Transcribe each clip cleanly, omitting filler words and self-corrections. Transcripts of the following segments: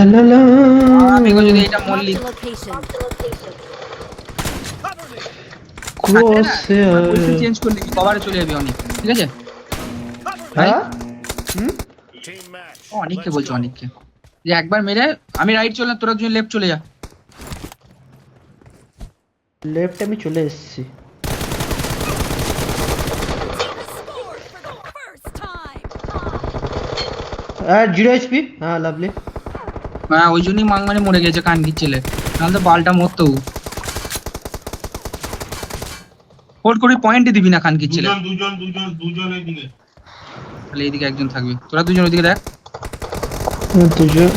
লা লা আমি যদি এটা মল্লিক ক্রস পজিশন চেঞ্জ করলে কি কভারে চলে যাবে অনেক, ঠিক আছে ভাই? হ্যাঁ অনেককে বলছো, অনেককে যে একবার মেরে আমি রাইট চললাম, তোরা দুজন লেফট চলে যা। লেফট আমি চলে এসেছি। আর 0 এইচপি। হ্যাঁ লাভলি। হ্যাঁ ওই জন্যই মাংমারে মরে গেছে কানকির ছেলে, নাহলে তো বালটা মরতো। হোল্ড করে পয়েন্টই দিবি না কানকির ছেলে। দুজন এদিকে। তাহলে এইদিকে একজন থাকবে, তোরা দুজন ওইদিকে দেখ। দুজন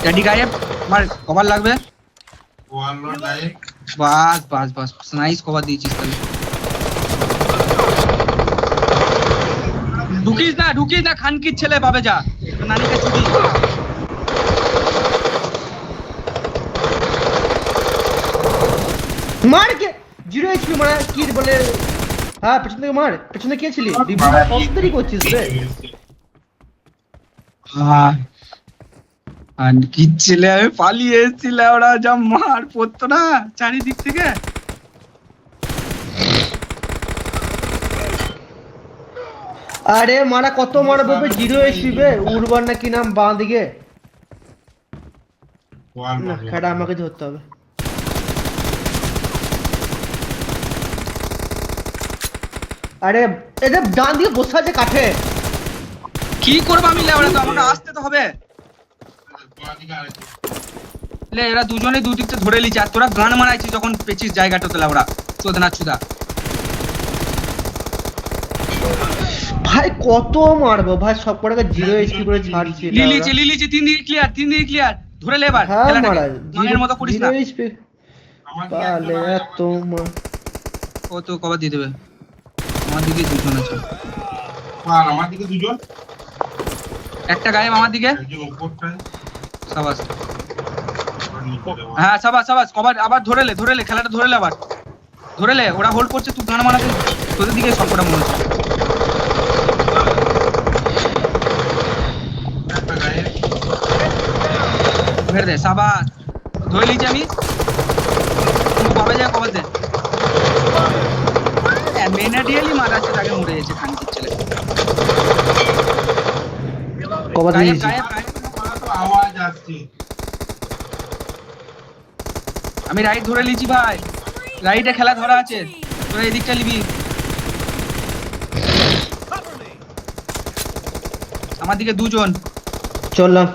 ড্যাডি গায়েব, আমার কভার লাগবে। ওয়ালর ডাইরেক্ট। বাস বাস বাস, নাইস কভার দিয়েছিস। তাহলে ঢুকিস না খানকির ছেলে, পাবে যা নানিকে ছুটি। মার কে 0 এইচপি মারা কি বলে। হ্যাঁ পেছন থেকে মার, পেছনে কে ছিলি? কতরি করছিস রে? খানকির ছেলে আমি পালিয়ে এসেছিলাম, ওরা যা মার পড়তো না চারিদিক থেকে। আরে মারা কত মারবো বে? 0 এইচপি বে। উড়বার না কি নাম বাঁ দিকে। না খেড়া আমাকে ধরতে হবে। আরে এদের ডান দিকে বসে আছে কাঠে। কি করবো আমি লেওড়া, তো আমাকে আসতে তো হবে। লে এরা দুজনে দুদিকতে ধরে লিছে, আর তোরা গান মারাইছিস যখন পেছিস জায়গাটাতে লেওড়া চোদনা চুদা। ভাই কত মারবো ভাই, সব কটাকে 0 এইচপি করে ছাড়ছি। লিলিছে তিন দিকে ক্লিয়ার ধরে লে এবার। হ্যাঁ মারা মানের মতো করিস না। 0 এইচপি পালে এত মার। ও তো কভার দিয়ে দেবে। আমার দিকে দুজন আছে, আর আমার দিকে দুজন। একটা গায়েব আমার দিকে। একজন উপরটায়। সাবাস। আর নিচে দেওয়া। হ্যাঁ সাবাস কভার আবার ধরে লে খেলাটা ধরে লে, আবার ধরে লে। ওরা হোল্ড করছে, তুই গান মারাতে তোদের দিকে সবকটা মনে হচ্ছে। একটা গায়ে। মেরে দে, সাবাস। ধরে লিছি আমি, তুই কবে যা কভার দে। মেনাডিয়ালি মারাচ্ছে, তাকে মরে গেছে খানকির ছেলে। কবার দিয়েছি। গায়েব। তো আওয়াজ আসছে। আমি রাইট ধরে লিছি ভাই, রাইটে খেলা ধরা আছে, তোরা এদিকটা নিবি। আমার দিকে দুজন। চললাম।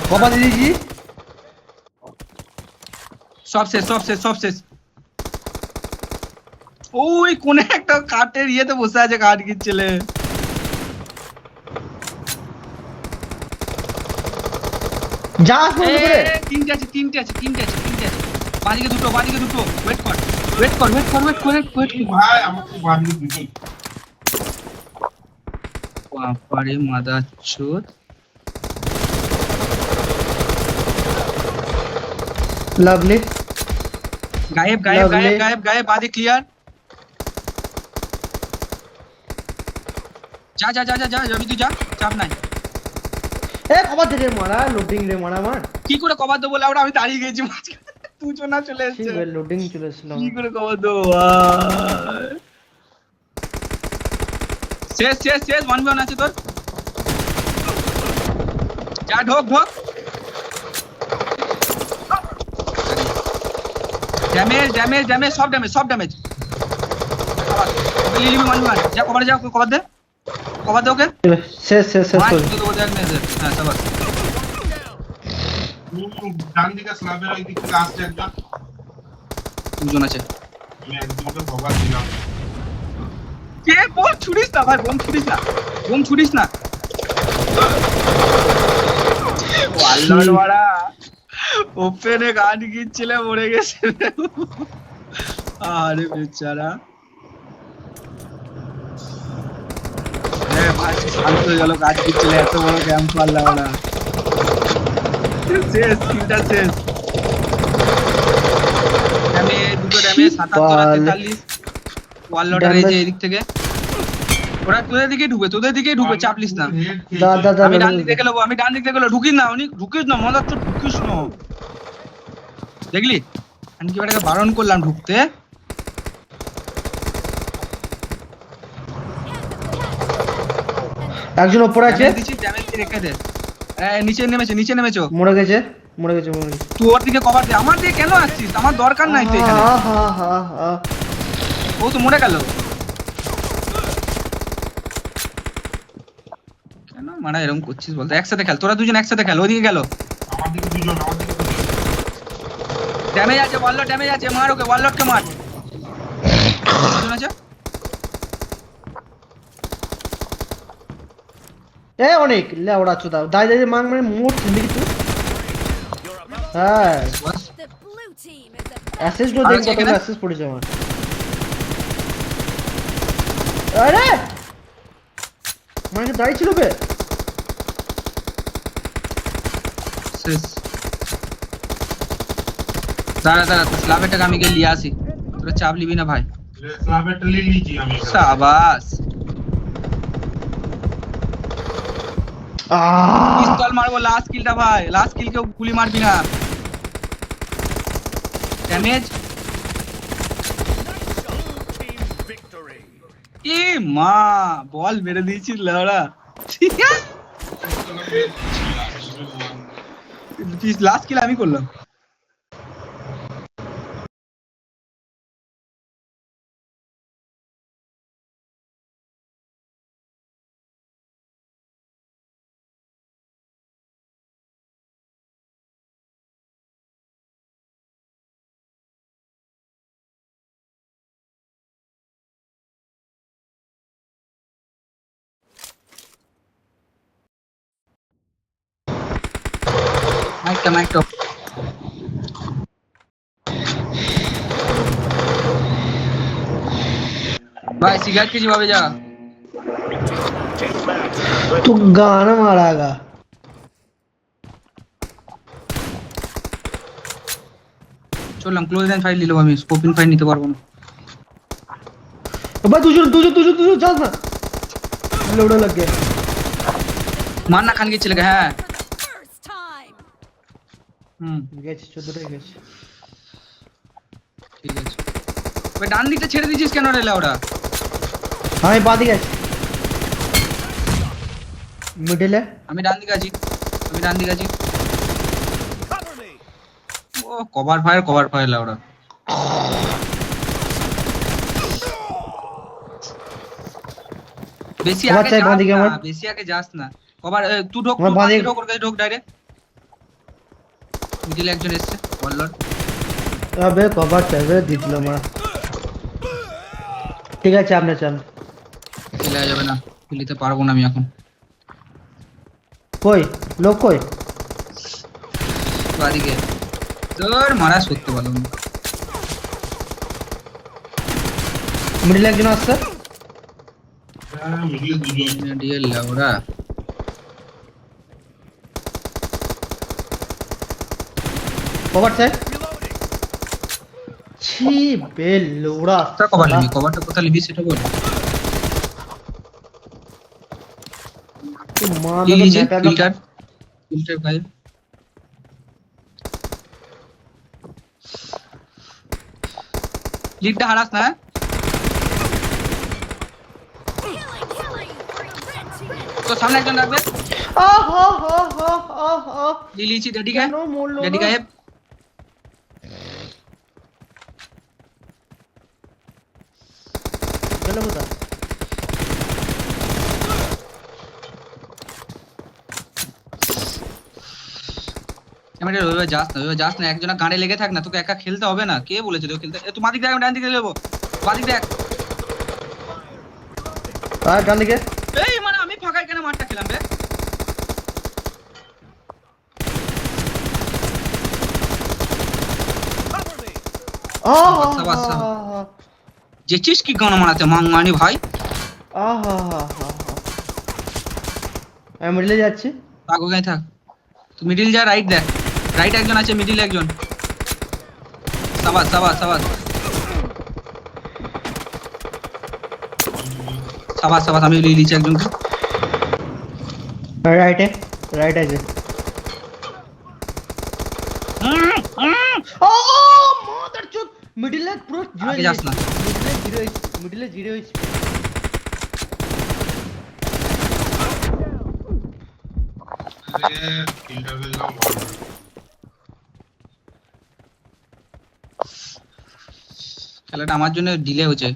কবার দিয়েছি। সব শেষ। ওই কোনে একটা কাঠের ইয়েতে বসে আছে কাঠকির ছেলে। যা বন্ধ করে। তিনটে আছে। বাদিকে দুটো। ওয়েট কর। ভাই আমাকে বাদিকে দুজন। বাপারে মাদারচোদ। লাভলি। গায়েব বাদি ক্লিয়ার। যা যাবি তুই, যা চাপ নাই। এ কবার থেকে মারা লোডিং রে মারা মার। কি করে কভার দেবো বলে আমি দাঁড়িয়ে গেছি মাঝখানে, দুজন না চলে ঠিক এসেছে। লোডিং চলে এসেছিলাম। কি করে কভার দেবো? শেষ 1v1 আছে তোর। যা ঢোক। ড্যামেজ সব ড্যামেজ। লিলি 1v1 যা কভার দে ওকে। শেষ মার করে। তো দেখ মেরে। হ্যাঁ সাবাস। ডান দিকে স্ল্যাবের ওই দিক থেকে আসছে একজন। দুজন আছে। আমি একজনকে কভার দিলাম। কে বল ছুড়িস না ভাই, বোম ছুড়িস না। ও আল্লাহর ওয়ালা ওপেনে গান গিয়েছিলে, মরে গেছে। আরে বেচারা। ভাই শান্ত হয়ে গেল, গাছ গিয়েছিলে, এত বড় ক্যাম্প পারলাম না। তিনটা শেষ। দুটো ড্যামেজ 77 43। ওয়াল লোডার এই যে এদিক থেকে ওরা তোদের দিকেই ঢুকবে, চাপ লিস না। হেড দা খেয়েছে। দা দা আমি ডান দিক দেখে নেবো, ঢুকিস না উনি, ঢুকিস না মজা তো, ঢুকিস না। দেখলি আমি কি বেটাকে বারণ করলাম ঢুকতে। একজন উপরে আছে, ড্যামেজ রেখে দে। নিচে নেমেছো। মরে গেছে। তুই ওর দিকে কভার দে, আমার দিকে কেন আসছিস? আমার দরকার নাই তো এখানে। ও তো মরে গেল কেন? মারা এরকম করছিস বলতে? একসাথে খেল, তোরা দুজন একসাথে খেল। ওদিকে গেল, আমার দিকে দুজন। ড্যামেজ আছে, ওয়াললট ড্যামেজ আছে, মার ওকে, ওয়াললটকে মার। দুজন আছে। এ অনেক লে ওরা চোদা দাই দাই মাং মানে মোট দেখি তুই। হ্যাঁ বাস। The blue team is a aces তো আর দেখ আছে কত এখানে? অ্যাসেস পড়েছে আমার। আরে মানে দাঁড়িয়ে ছিল বে। শেষ। দাঁড়া স্ল্যাবেরটাকে আমি গিয়ে লিয়ে আসি, তোরা চাপ নিবি না ভাই। স্ল্যাবেরটা নিয়ে নিয়েছি আমি। শাবাশ। পিস্তল মারবো লাস্ট কিলটা ভাই, লাস্ট কিল কেউ গুলি মারবি না। ড্যামেজ। এ মা, বল মেরে দিয়েছিস লাউড়া। লাস্ট কিল আমি করলাম। মাইকটা भाई सिगरेट की जवाब जा तू गाना मारागा চললাম ক্লোজ লাইন ফাইল নিলাম আমি, স্কোপিং ফাইল নিতে পারবো না भाई तुझे चल ना लोड़ा लग गया मारना खान के चले गए हैं। for the first time. গেছে 14টাই গেছে ঠিক আছে ভাই, ডান দিকটা ছেড়ে দিয়েছিস কেন রে লাউডা? আমি বাঁ দিকে আছি মিডলে আমি ডান দিকে আছি ও কভার ফায়ার লাউডা। বেশি কভার আগে চাই বাঁ যাস দিকে না, আমার। বেশি আগে যাস না। কভার তুই ঢোক, আমার বাঁ দিকে- ঢোক ওর কাছে ঢোক ডাইরেক্ট। মিডলে একজন এসেছে বললর। अबे कवर চাইবে দিছিল মা ঠিক আছে আপনি চান চলে যাবে না, খেলতে পারবো না আমি এখন। কই লোক কই বাদিকে তোর মারা সত্যি বলো না। মিডলে একজন আসছে হ্যাঁ মিডলে দুজন। ডিএল লাউডা কভার চাই ছি বেলোড়া তা কভার নিবি, কভারটা কোথায় নিবি সেটা বল। তুই মা লিলিজি দাদা ফিল্টার গায়ে লিডটা হারাস না। Killing for the red team. তো সামনে একজন রাখবে। আহ লিলিজি ডেডি গায়ে, কেন মরলো ডেডি না? গায়ে। গেল কোথায় আমি ওইভাবে যাস না, একজনা গাড়ি লেগে থাক না, তোকে একা খেলতে হবে না। কে বলেছে তোকে খেলতে? তুই মাদিক দেখ, আমি ডান দিকে যাবো। মাদিক দেখ, আর ডান দিকে এই মানে আমি ফাঁকায় কেন মারটা খেলাম রে? যেছিস কি গান মারাতে মাংমানি ভাই? আমি মিডলে যাচ্ছি থাক ওখানে থাক, তুই মিডিল যা, রাইট দেখ, রাইট একজন আছে, মিডিল একজন। সাবাস সাবাস সাবাস, আমি লিচি একজনকে। রাইটে রাইট আছে। ও মাদার চোদ, মিডলে পুরো জিরো আগে যাস না। মিডলে জিরো আরে কিলটা দিলাম ভালো। খেলাটা আমার জন্য ডিলে হচ্ছে।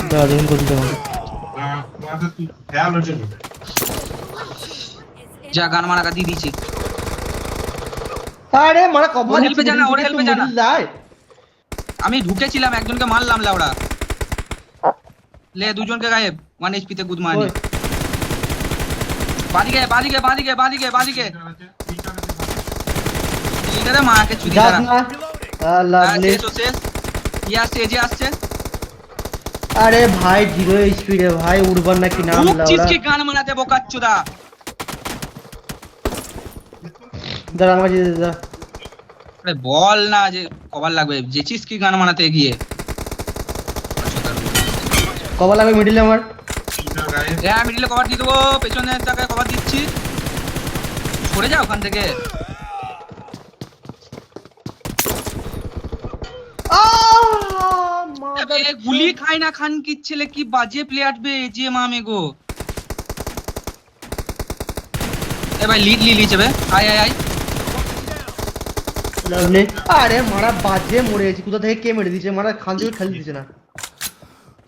দাদা দেখুন করতে হবে। তোমাদের তুই খেয়াল হচ্ছে না। যা গান মারা দিয়ে দিয়েছি। আরে মারা কভার ওর help এ জানা, ওর help এ জানা। যায়। আমি ঢুকেছিলাম, একজনকে মারলাম লাউড়া। লে দুজনকে গায়েব, 1 HP তে গুদ মারি। ওই, বাদিকে বাদিকে বাদিকে বাদিকে বাদিকে তিনটা আছে, তিনটা আছে। লিডারে মাকে চুদি যাস দাঁড়া। না। লাভলি। শেষ ও শেষ। ইয়ে আসছে, এজে আসছে। আরে ভাই জিরো এইচপি রে ভাই, উড়বার নাকি নাম খুব লাউড়া। চিজকে গান মারাতে বোকাচ্চোদা। দাঁড়া আমাকে যেতে দে। আরে বল না যে কভার লাগবে, যে চিজকে গান মারাতে গিয়ে। কভার লাগবে মিডলে আমার। তিনটা গায়ে হ্যাঁ মিডিলে কভার দিয়ে দেবো, পেছনের জায়গায় কভার দিচ্ছি। সরে যা ওখান থেকে। মাদার এ গুলি খায় না খান কি ছেলে, কি বাজে প্লেয়ার বে যে মামে গো। এ ভাই লিড লিচে বে, আয় আয় আয়। লাভলি। আরে মারা বাজে মরে গেছি, কোথা থেকে কে মেরে দিয়েছে, মারা খান থেকে খেলতে দিচ্ছে না।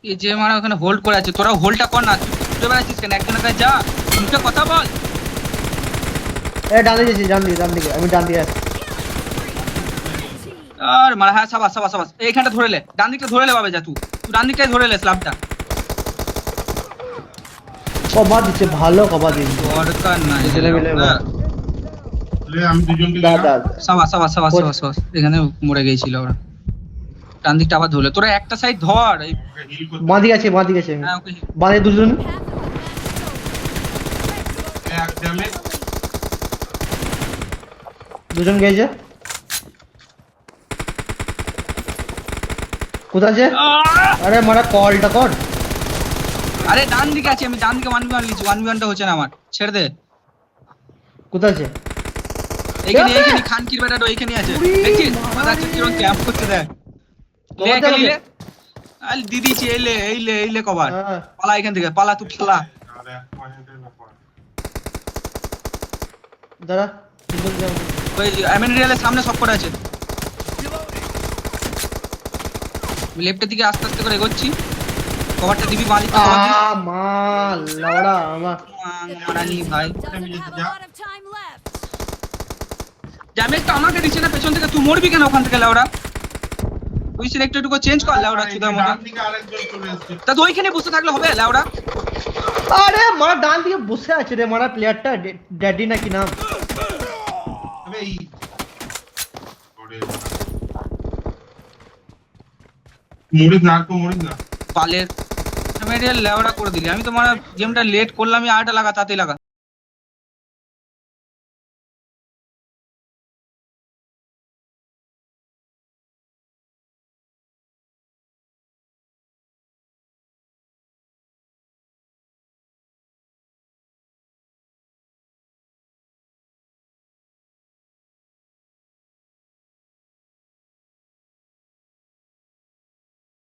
এই যে মারা ওখানে হোল্ড করে আছে, তোরা হোল্ডটা কর না, তুই বেড়াচ্ছিস কেন? একজনের কাছে যা, মুখে কথা বল। এ ডান দিকে যাচ্ছি, ডান দিকে আমি ডান দিকে আছি। আর মারা হ্যাঁ সাবাস সাবাস সাবাস, এইখানটা ধরে লে, ডান দিকটা ধরে লে বাবে যা, তুই ডান দিকটাই ধরে লে স্ল্যাবটা। কভার দিচ্ছে, ভালো কভার দিচ্ছে। দরকার নাই ছেলে মিলে হ্যাঁ। লে আমি দুজনকে দাদা দিলাম। সাবাস সাবাস সাবাস সাবাস সাবাস, এখানে মরে গিয়েছিল ওরা। ডান দিকটা আবার ধরলে, তোরা একটা সাইড ধর। ওকে হিল করতে বাঁ দিকে আছে, বাঁ দিকে আছে। হ্যাঁ ওকে। বাঁ দিকে দুজন। এক ড্যামেজ। দুজন গেছে। কোথায় আছে? আরে মারা কলটা কর। আরে ডান দিকে আছে, আমি ডান দিকে 1v1 লিখছি, 1v1টা হচ্ছে না আমার, ছেড়ে দে। কোথায় আছে? এইখানে এ! এইখানে খানকির বেটাটা এইখানে আছে, উই, দেখছিস মারা মাথা রে। কিরকম ক্যাম্প করতে দেখ। লে কভার খেলিলে দেবে? আল দিদিছি, এই লে কভার। হ্যাঁ। পালা এখান থেকে, পালা তুই পালা। আর এক পয়েন্টের ব্যাপার। দাঁড়া দুজন যাও। ওই অ্যামেনিরিয়ালের সামনে সব করে আছে। আমি লেফটের দিকে আস্তে আস্তে করে এগোচ্ছি, কভারটা দিবি বাঁ দিকটা কভার দিবি। মা লাউড়া আমার। মারানি ভাই, Doesn't have a lot of time left. ড্যামেজটা আমাকে দিচ্ছে না পেছন থেকে, তুই মরবি কেন ওখান থেকে লাউড়া? ওই সিলেক্ট একটু চেঞ্জ কর লাউড়া চুদার মতো। ডান দিকে আরেকজন চলে এসেছে। তা তো ওইখানে বসে থাকলে হবে লাউড়া? আরে মারা ডান দিকে বসে আছে রে মারা, প্লেয়ারটা ড্যাডি নাকি নাম। আবে এই ওরে মরিস না, আর তো মরিস না। পালের অ্যামেনিরিয়াল লাউড়া করে দিলি। আমি তো মারা গেমটা লেট করলাম, আরেকটা লাগা তাতেই লাগা।